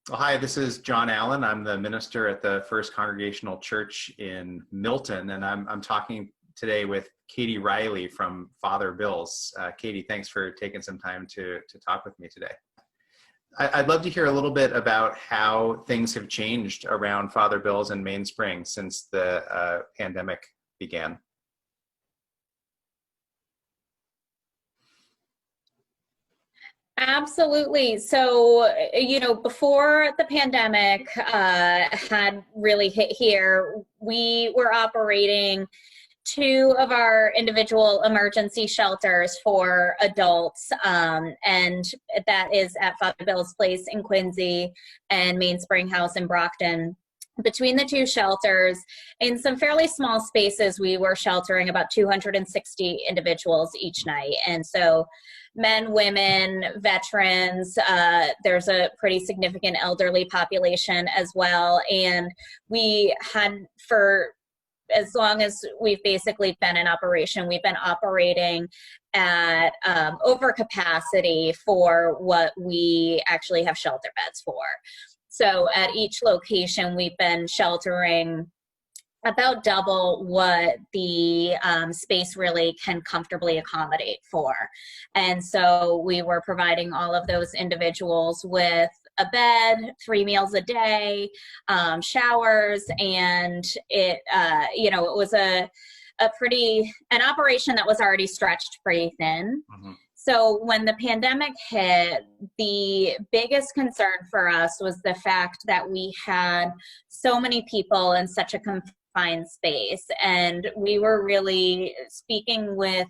Well, hi, this is John Allen. I'm the minister at the First Congregational Church in Milton, and I'm talking today with Catie Reilly from Father Bills. Catie, thanks for taking some time to talk with me today. I'd love to hear a little bit about how things have changed around Father Bills and Mainspring since the pandemic began. Absolutely. So, before the pandemic had really hit here, we were operating two of our individual emergency shelters for adults, and that is at Father Bill's Place in Quincy and Mainspring House in Brockton. Between the two shelters, in some fairly small spaces, we were sheltering about 260 individuals each night. And so men, women, veterans, there's a pretty significant elderly population as well. And we had, for as long as we've basically been in operation, we've been operating at overcapacity for what we actually have shelter beds for. So at each location, we've been sheltering about double what the space really can comfortably accommodate for. And so we were providing all of those individuals with a bed, 3 meals a day, showers, and it was an operation that was already stretched pretty thin. Mm-hmm. So when the pandemic hit, the biggest concern for us was the fact that we had so many people in such a confined space. And we were really speaking with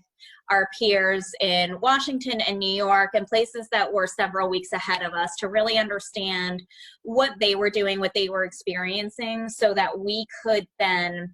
our peers in Washington and New York and places that were several weeks ahead of us to really understand what they were doing, what they were experiencing, so that we could then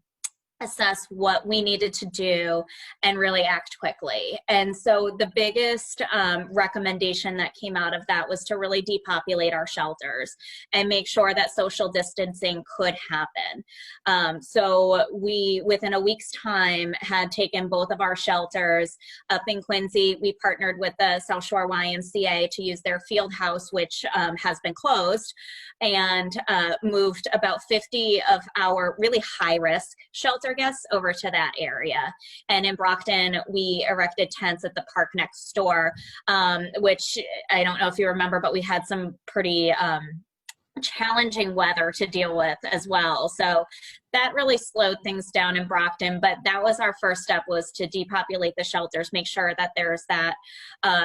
assess what we needed to do and really act quickly. And so the biggest recommendation that came out of that was to really depopulate our shelters and make sure that social distancing could happen. So we, within a week's time, had taken both of our shelters up in Quincy. We partnered with the South Shore YMCA to use their field house, which has been closed, and moved about 50 of our really high-risk shelter guests over to that area. And in Brockton, we erected tents at the park next door, which I don't know if you remember, but we had some pretty challenging weather to deal with as well. So that really slowed things down in Brockton, but that was our first step, was to depopulate the shelters, make sure that there's that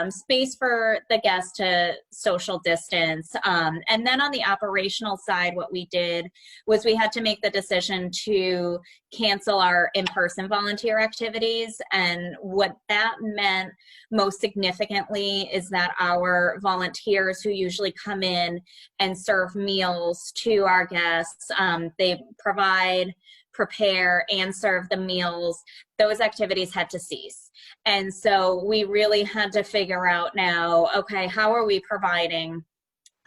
space for the guests to social distance. And then on the operational side, what we did was we had to make the decision to cancel our in-person volunteer activities. And what that meant most significantly is that our volunteers who usually come in and serve meals to our guests, they prepare and serve the meals, those activities had to cease. And so we really had to figure out now, okay, how are we providing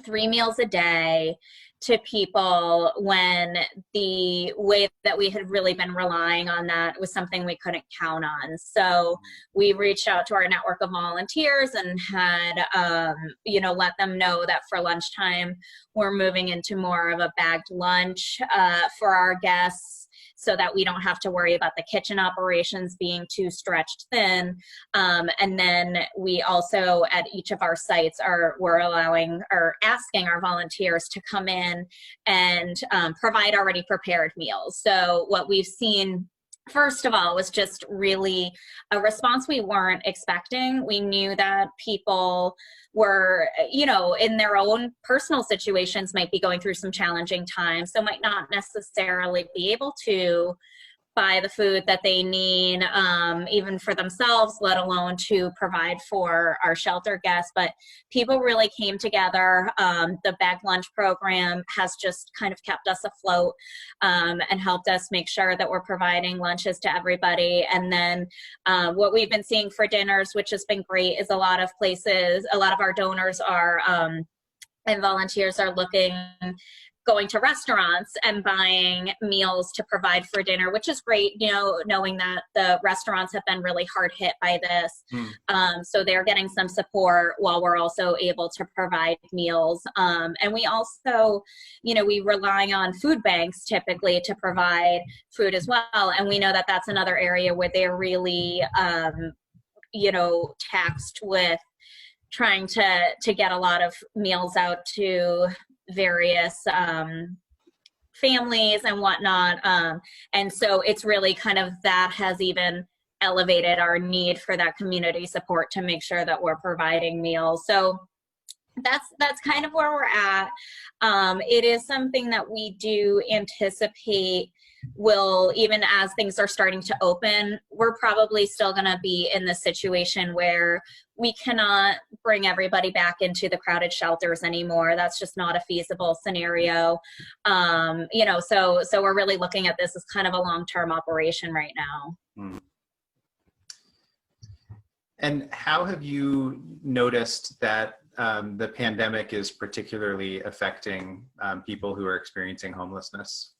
3 meals a day to people when the way that we had really been relying on that was something we couldn't count on. So we reached out to our network of volunteers and had, let them know that for lunchtime, we're moving into more of a bagged lunch for our guests, so that we don't have to worry about the kitchen operations being too stretched thin. And then we also, at each of our sites, we're allowing or asking our volunteers to come in and provide already prepared meals. So what we've seen, first of all, was just really a response we weren't expecting. We knew that people were, in their own personal situations, might be going through some challenging times, so might not necessarily be able to buy the food that they need, even for themselves, let alone to provide for our shelter guests. But people really came together. The bag lunch program has just kind of kept us afloat and helped us make sure that we're providing lunches to everybody. And then what we've been seeing for dinners, which has been great, is a lot of our donors are and volunteers are going to restaurants and buying meals to provide for dinner, which is great, knowing that the restaurants have been really hard hit by this. So they're getting some support while we're also able to provide meals. And we also, we rely on food banks typically to provide food as well. And we know that that's another area where they're really, taxed with trying to get a lot of meals out to various families and whatnot. And so it's really kind of that has even elevated our need for that community support to make sure that we're providing meals. So that's kind of where we're at. It is something that we do anticipate will, even as things are starting to open, we're probably still going to be in the situation where we cannot bring everybody back into the crowded shelters anymore. That's just not a feasible scenario. So we're really looking at this as kind of a long-term operation right now. And how have you noticed that the pandemic is particularly affecting people who are experiencing homelessness?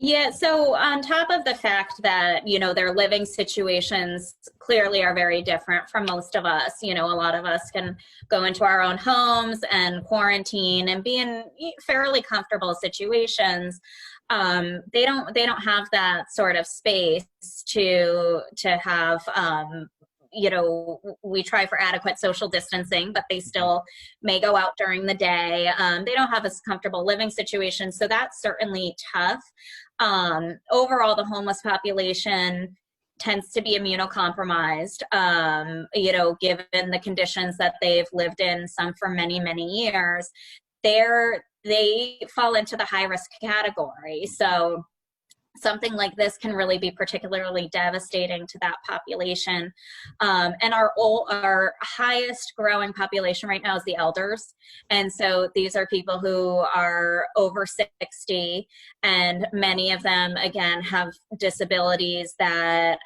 Yeah, so on top of the fact that, their living situations clearly are very different from most of us. A lot of us can go into our own homes and quarantine and be in fairly comfortable situations. They don't have that sort of space to have, we try for adequate social distancing, but they still may go out during the day. They don't have a comfortable living situation, so that's certainly tough. Overall, the homeless population tends to be immunocompromised, given the conditions that they've lived in, some for many, many years. They fall into the high risk category. So something like this can really be particularly devastating to that population. And our highest growing population right now is the elders. And so these are people who are over 60, and many of them, again, have disabilities that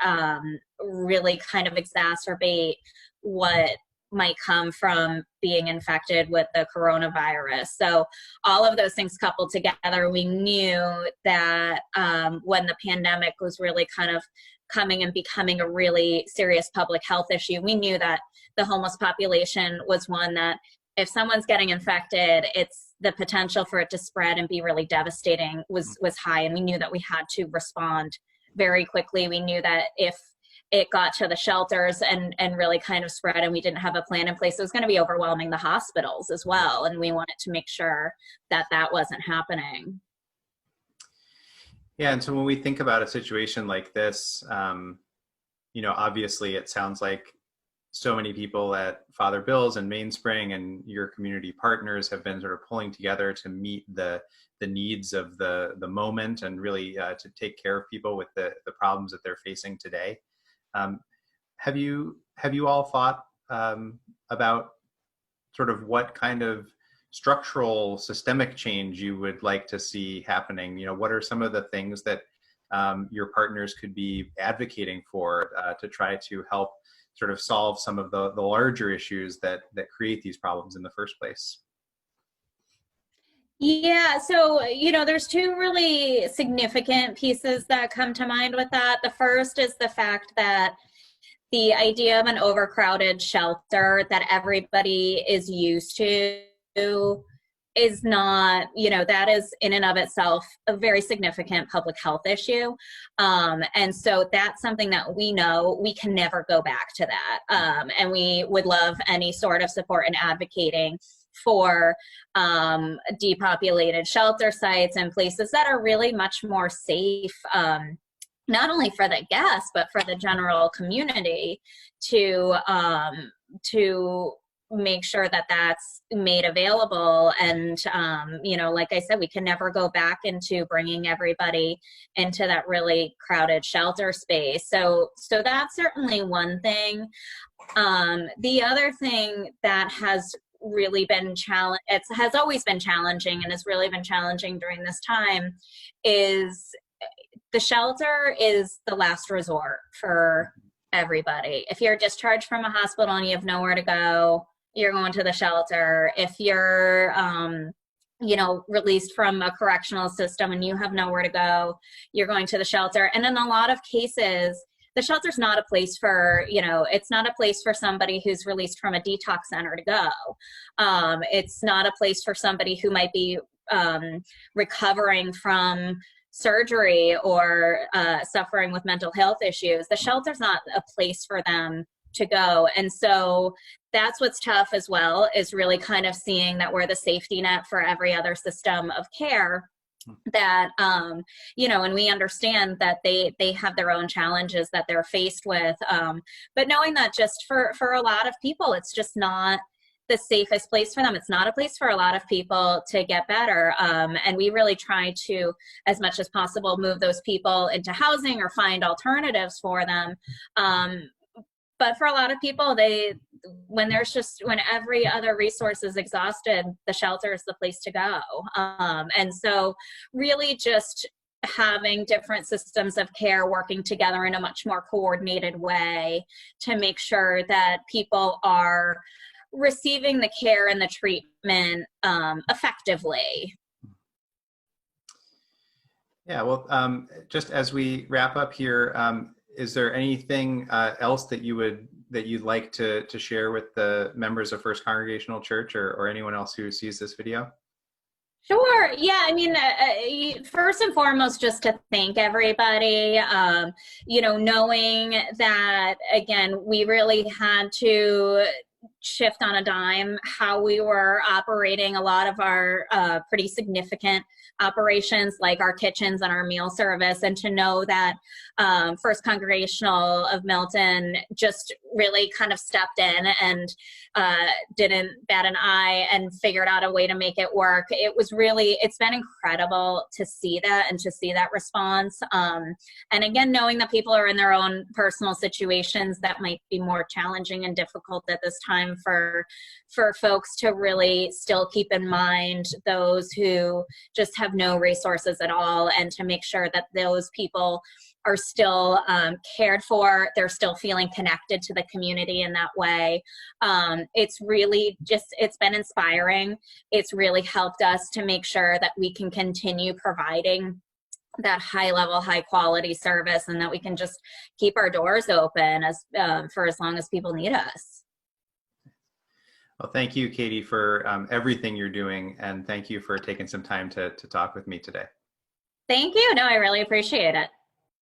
really kind of exacerbate what might come from being infected with the coronavirus. So all of those things coupled together, we knew that when the pandemic was really kind of coming and becoming a really serious public health issue, we knew that the homeless population was one that if someone's getting infected, it's the potential for it to spread and be really devastating was high. And we knew that we had to respond very quickly. We knew that if it got to the shelters and really kind of spread and we didn't have a plan in place, it was going to be overwhelming the hospitals as well. And we wanted to make sure that that wasn't happening. Yeah, and so when we think about a situation like this, obviously it sounds like so many people at Father Bills and Mainspring and your community partners have been sort of pulling together to meet the needs of the moment and really to take care of people with the problems that they're facing today. Have you all thought about sort of what kind of structural systemic change you would like to see happening? What are some of the things that your partners could be advocating for to try to help sort of solve some of the larger issues that create these problems in the first place? Yeah, so, there's two really significant pieces that come to mind with that. The first is the fact that the idea of an overcrowded shelter that everybody is used to is not, that is in and of itself a very significant public health issue. And so that's something that we know we can never go back to that. And we would love any sort of support in advocating for depopulated shelter sites and places that are really much more safe, not only for the guests, but for the general community to make sure that that's made available. And, like I said, we can never go back into bringing everybody into that really crowded shelter space. So that's certainly one thing. The other thing that has really been it has always been challenging and has really been challenging during this time is the shelter is the last resort for everybody. If you're discharged from a hospital and you have nowhere to go, you're going to the shelter. If you're, released from a correctional system and you have nowhere to go, you're going to the shelter. And in a lot of cases, the shelter's not a place for, it's not a place for somebody who's released from a detox center to go. It's not a place for somebody who might be recovering from surgery or suffering with mental health issues. The shelter's not a place for them to go. And so that's what's tough as well, is really kind of seeing that we're the safety net for every other system of care, that and we understand that they have their own challenges that they're faced with, but knowing that just for a lot of people, it's just not the safest place for them. It's not a place for a lot of people to get better, and we really try to, as much as possible, move those people into housing or find alternatives for them. But for a lot of people, when every other resource is exhausted, the shelter is the place to go. And so really just having different systems of care working together in a much more coordinated way to make sure that people are receiving the care and the treatment effectively. Yeah, well, just as we wrap up here, is there anything else that you'd like to share with the members of First Congregational Church, or anyone else who sees this video? Sure. Yeah. I mean, first and foremost, just to thank everybody, knowing that, again, we really had to shift on a dime how we were operating a lot of our pretty significant operations, like our kitchens and our meal service, and to know that First Congregational of Milton just really kind of stepped in and didn't bat an eye and figured out a way to make it work. It's been incredible to see that and to see that response. And again, knowing that people are in their own personal situations that might be more challenging and difficult at this time, for folks to really still keep in mind those who just have no resources at all, and to make sure that those people are still cared for, they're still feeling connected to the community in that way. It's been inspiring. It's really helped us to make sure that we can continue providing that high level, high quality service, and that we can just keep our doors open for as long as people need us. Well, thank you, Catie, for everything you're doing, and thank you for taking some time to talk with me today. Thank you. No, I really appreciate it.